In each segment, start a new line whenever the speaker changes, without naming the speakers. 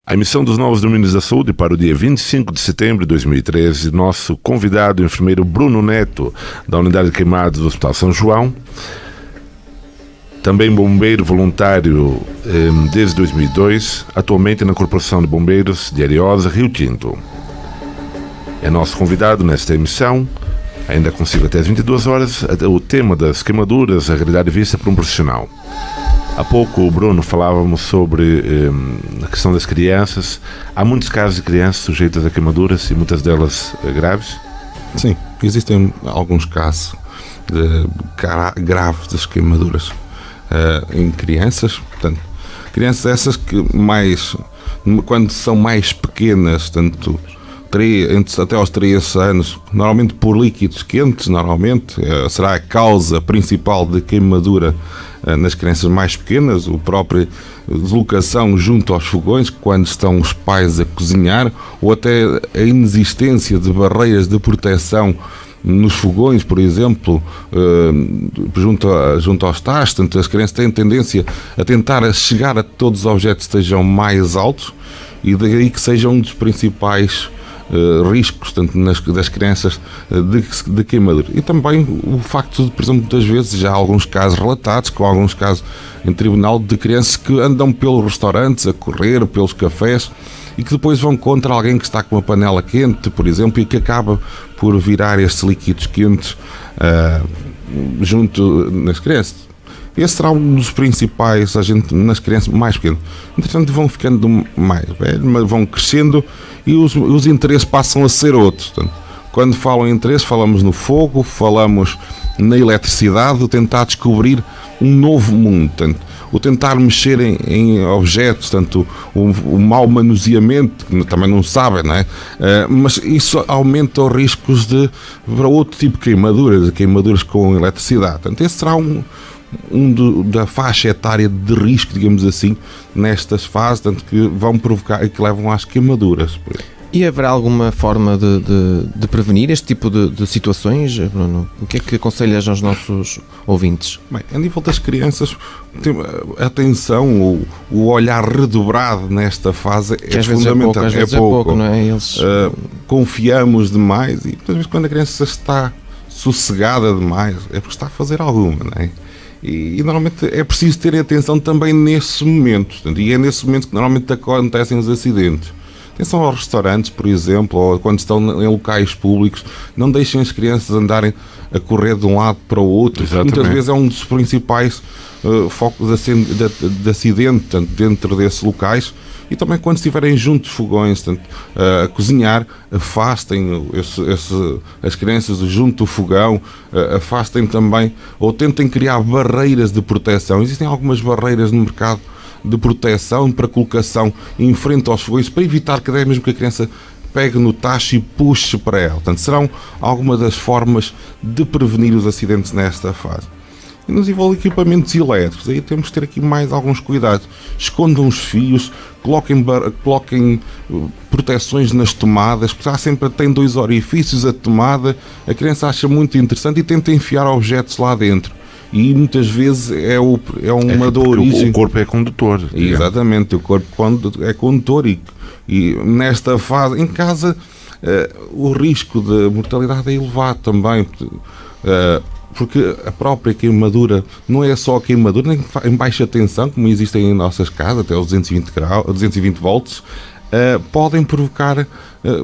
A emissão dos novos domínios da saúde para o dia 25 de setembro de 2013, nosso convidado, o enfermeiro Bruno Neto, da Unidade de Queimados do Hospital São João, também bombeiro voluntário desde 2002, atualmente na Corporação de Bombeiros de Ariosa, Rio Tinto. É nosso convidado nesta emissão, ainda consigo até as 22 horas, o tema das queimaduras, a realidade vista por um profissional. Há pouco, o Bruno, falávamos sobre a questão das crianças. Há muitos casos de crianças sujeitas a queimaduras e muitas delas graves?
Sim, existem alguns casos graves das queimaduras em crianças. Portanto, crianças essas que quando são mais pequenas, tanto até aos 3 anos, normalmente por líquidos quentes, será a causa principal de queimadura nas crianças mais pequenas, a própria deslocação junto aos fogões, quando estão os pais a cozinhar, ou até a inexistência de barreiras de proteção nos fogões, por exemplo, junto aos tachos. Portanto, as crianças têm tendência a tentar chegar a todos os objetos que estejam mais altos, e daí que sejam um dos principais riscos, tanto das crianças de queimadura. E também o facto de, por exemplo, muitas vezes já há alguns casos relatados, com alguns casos em tribunal, de crianças que andam pelos restaurantes a correr, pelos cafés, e que depois vão contra alguém que está com uma panela quente, por exemplo, e que acaba por virar estes líquidos quentes junto nas crianças. Esse será um dos principais agentes nas crianças mais pequenas. Entretanto, vão ficando mais velhos, mas vão crescendo e os interesses passam a ser outros. Portanto, quando falam em interesse, falamos no fogo, falamos na eletricidade, o tentar descobrir um novo mundo. Portanto, o tentar mexer em objetos, tanto o mau manuseamento, que também não sabem, não é? Mas isso aumenta os riscos para outro tipo de queimaduras com eletricidade. Portanto, esse será da faixa etária de risco, digamos assim, nestas fases, tanto que vão provocar e que levam às queimaduras.
E haverá alguma forma de prevenir este tipo de situações, Bruno? O que é que aconselhas aos nossos ouvintes?
Bem, a nível das crianças, atenção, o olhar redobrado nesta fase é fundamental.
Às vezes é pouco, não é?
Confiamos demais, e muitas vezes quando a criança está sossegada demais é porque está a fazer alguma, não é? E normalmente é preciso ter atenção também nesses momentos. E é nesses momentos que normalmente acontecem os acidentes. Atenção aos restaurantes, por exemplo, ou quando estão em locais públicos, não deixem as crianças andarem a correr de um lado para o outro.
Exatamente.
Muitas vezes é um dos principais focos de acidente, tanto dentro desses locais. E também quando estiverem juntos fogões, a cozinhar, afastem as crianças junto do fogão, afastem também, ou tentem criar barreiras de proteção. Existem algumas barreiras no mercado de proteção para colocação em frente aos fogões, para evitar que até mesmo que a criança pegue no tacho e puxe para ela. Portanto, serão algumas das formas de prevenir os acidentes nesta fase. E nos envolve equipamentos elétricos, aí temos que ter aqui mais alguns cuidados. Escondam os fios, coloquem proteções nas tomadas, porque tem 2 orifícios a tomada, a criança acha muito interessante e tenta enfiar objetos lá dentro. E muitas vezes é uma da origem.
O corpo é condutor.
Exatamente, o corpo é condutor e nesta fase, em casa, o risco de mortalidade é elevado também. Porque a própria queimadura não é só a queimadura nem em baixa tensão, como existem em nossas casas, até aos 220 volts, podem provocar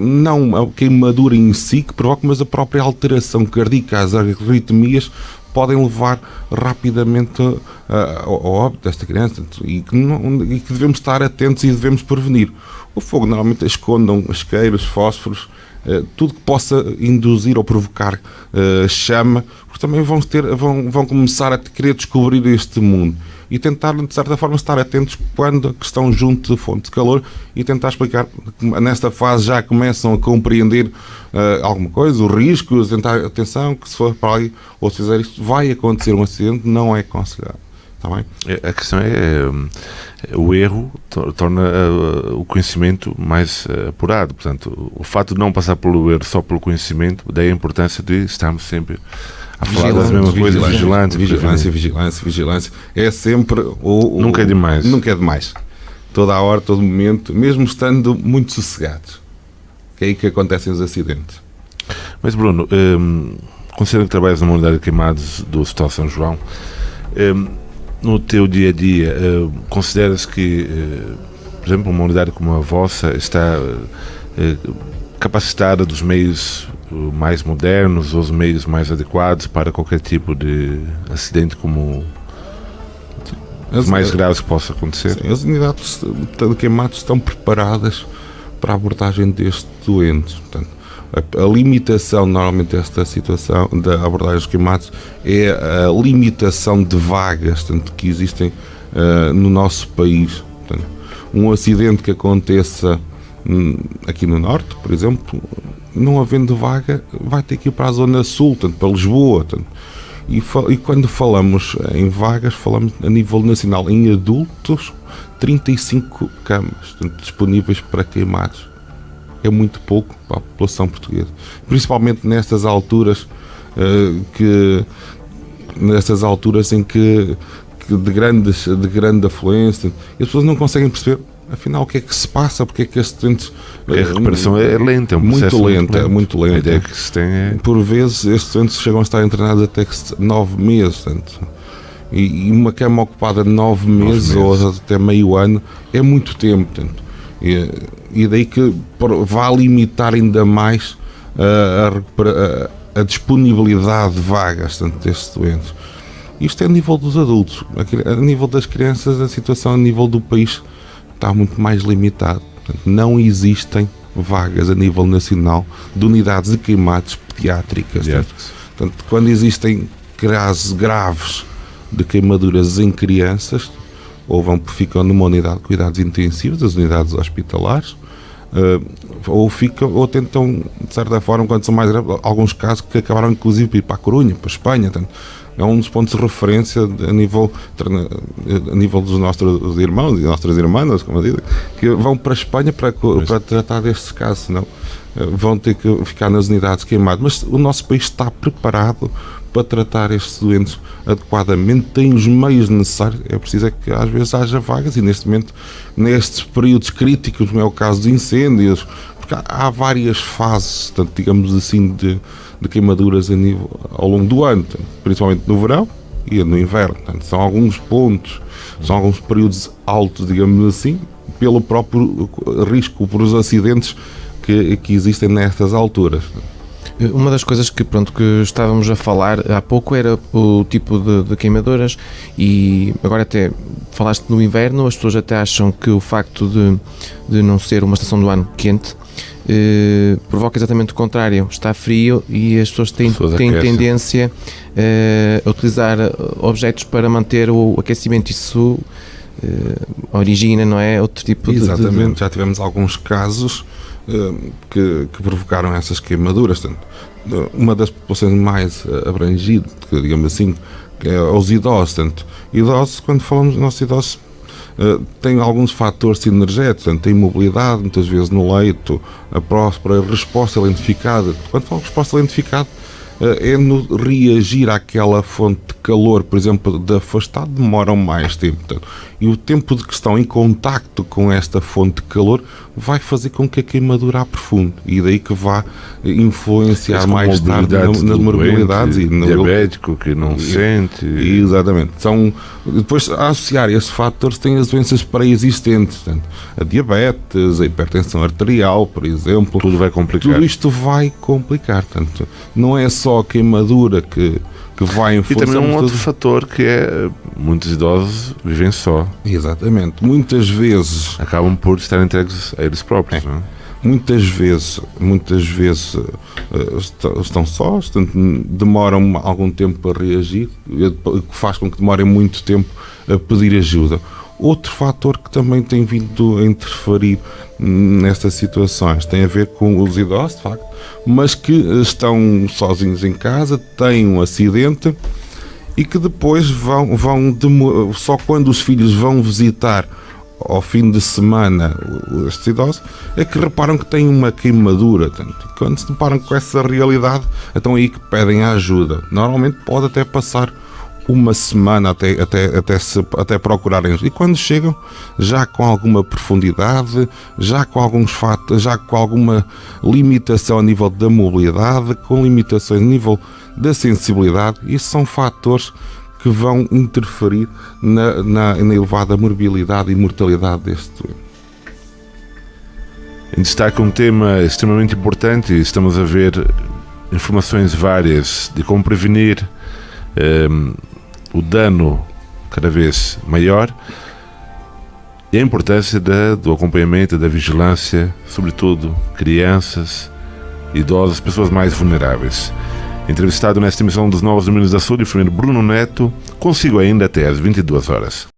não a queimadura em si que provoca, mas a própria alteração cardíaca, as arritmias podem levar rapidamente ao óbito desta criança, e que devemos estar atentos e devemos prevenir. O fogo normalmente escondam isqueiros, fósforos, tudo que possa induzir ou provocar chama, porque também vão começar a querer descobrir este mundo e tentar, de certa forma, estar atentos quando estão junto de fonte de calor e tentar explicar. Nesta fase já começam a compreender alguma coisa, os riscos, tentar atenção, que se for para ali ou se fizer isto, vai acontecer um acidente, não é aconselhado. Está bem?
A questão o erro torna o conhecimento mais apurado. Portanto, o fato de não passar pelo erro só pelo conhecimento, daí a importância de estarmos sempre a falar das mesmas coisas, vigilantes.
Vigilância. É sempre
nunca é demais.
Nunca é demais. toda a hora, todo momento, mesmo estando muito sossegados. Que é aí que acontecem os acidentes.
Mas Bruno, considerando que trabalhas numa unidade de queimados do Hospital São João, no teu dia a dia, consideras que, por exemplo, uma unidade como a vossa está capacitada dos meios mais modernos, ou os meios mais adequados para qualquer tipo de acidente como os mais graves que possa acontecer?
Sim, as unidades de queimados estão preparadas para a abordagem destes doentes. Portanto, a limitação, normalmente, desta situação da abordagem dos queimados é a limitação de vagas, tanto que existem no nosso país. Portanto, um acidente que aconteça aqui no Norte, por exemplo, não havendo vaga, vai ter que ir para a Zona Sul, tanto para Lisboa. Tanto, e quando falamos em vagas, falamos a nível nacional. Em adultos, 35 camas disponíveis para queimados. É muito pouco para a população portuguesa. Principalmente nestas alturas em que de grande afluência, e as pessoas não conseguem perceber, afinal, o que é que se passa, porque é que estes doentes...
A recuperação é lenta, é um processo
muito lenta.
A ideia que se tem é...
Por vezes, estes doentes chegam a estar internados até 9 meses, portanto, e uma cama ocupada 9 meses ou até meio ano é muito tempo, portanto, e daí que vai limitar ainda mais a disponibilidade de vagas, portanto, destes doentes. Isto é a nível dos adultos. A nível das crianças, a situação a nível do país está muito mais limitada. Portanto, não existem vagas a nível nacional de unidades de queimados pediátricas. Portanto, quando existem casos graves de queimaduras em crianças, ficam numa unidade de cuidados intensivos, das unidades hospitalares, ou tentam, de certa forma, quando são mais graves, alguns casos que acabaram inclusive por ir para a Corunha, para a Espanha. Portanto, é um dos pontos de referência a nível dos nossos irmãos e nossas irmãs, como eu digo, que vão para a Espanha para tratar destes casos, senão vão ter que ficar nas unidades queimadas. Mas o nosso país está preparado para tratar estes doentes adequadamente, tem os meios necessários. É preciso que às vezes haja vagas, e neste momento, nestes períodos críticos, não é o caso de incêndios, porque há várias fases, tanto, digamos assim, de queimaduras ao longo do ano, principalmente no verão e no inverno. Portanto, são alguns pontos, são alguns períodos altos, digamos assim, pelo próprio risco, por os acidentes que existem nestas alturas.
Uma das coisas que estávamos a falar há pouco era o tipo de queimaduras, e agora até falaste no inverno. As pessoas até acham que o facto de não ser uma estação do ano quente provoca exatamente o contrário, está frio e as pessoas têm tendência a utilizar objetos para manter o aquecimento. Isso origina, não é? Outro tipo
Exatamente, já tivemos alguns casos que provocaram essas queimaduras. Uma das populações mais abrangidas, digamos assim, é os idosos. Idosos, quando falamos dos nossos idosos, têm alguns fatores sinergéticos, têm mobilidade, muitas vezes no leito, a própria resposta lentificada. Quando falamos de resposta lentificada, é no reagir àquela fonte de calor, por exemplo, de afastado, demoram mais tempo. E o tempo de que estão em contacto com esta fonte de calor vai fazer com que a queimadura aprofunde, e daí que vá influenciar mais tarde nas morbilidades. E no
diabético que não sente.
Exatamente. Depois, a associar esses fatores, tem as doenças pré-existentes, a diabetes, a hipertensão arterial, por exemplo.
Tudo vai complicar.
Tudo isto vai complicar. Não é só a queimadura que vai influenciar.
E também outro fator que é muitos idosos vivem só.
Exatamente. Muitas vezes
acabam por estar entregues a eles próprios. Não é?
Muitas vezes estão sós, demoram algum tempo a reagir, o que faz com que demorem muito tempo a pedir ajuda. Outro fator que também tem vindo a interferir nestas situações tem a ver com os idosos, de facto, mas que estão sozinhos em casa, têm um acidente e que depois vão só quando os filhos vão visitar ao fim de semana estes idosos é que reparam que têm uma queimadura. Quando se deparam com essa realidade, então aí que pedem a ajuda. Normalmente pode até passar uma semana até procurarem. E quando chegam, já com alguma profundidade, já com alguns fatos, já com alguma limitação a nível da mobilidade, com limitações a nível da sensibilidade, isso são fatores que vão interferir na elevada morbilidade e mortalidade deste doente.
Em destaque um tema extremamente importante, e estamos a ver informações várias de como prevenir o dano cada vez maior, e a importância do acompanhamento, da vigilância, sobretudo crianças, idosos, pessoas mais vulneráveis. Entrevistado nesta emissão dos Novos Domínios da Saúde, o enfermeiro Bruno Neto, consigo ainda até às 22 horas.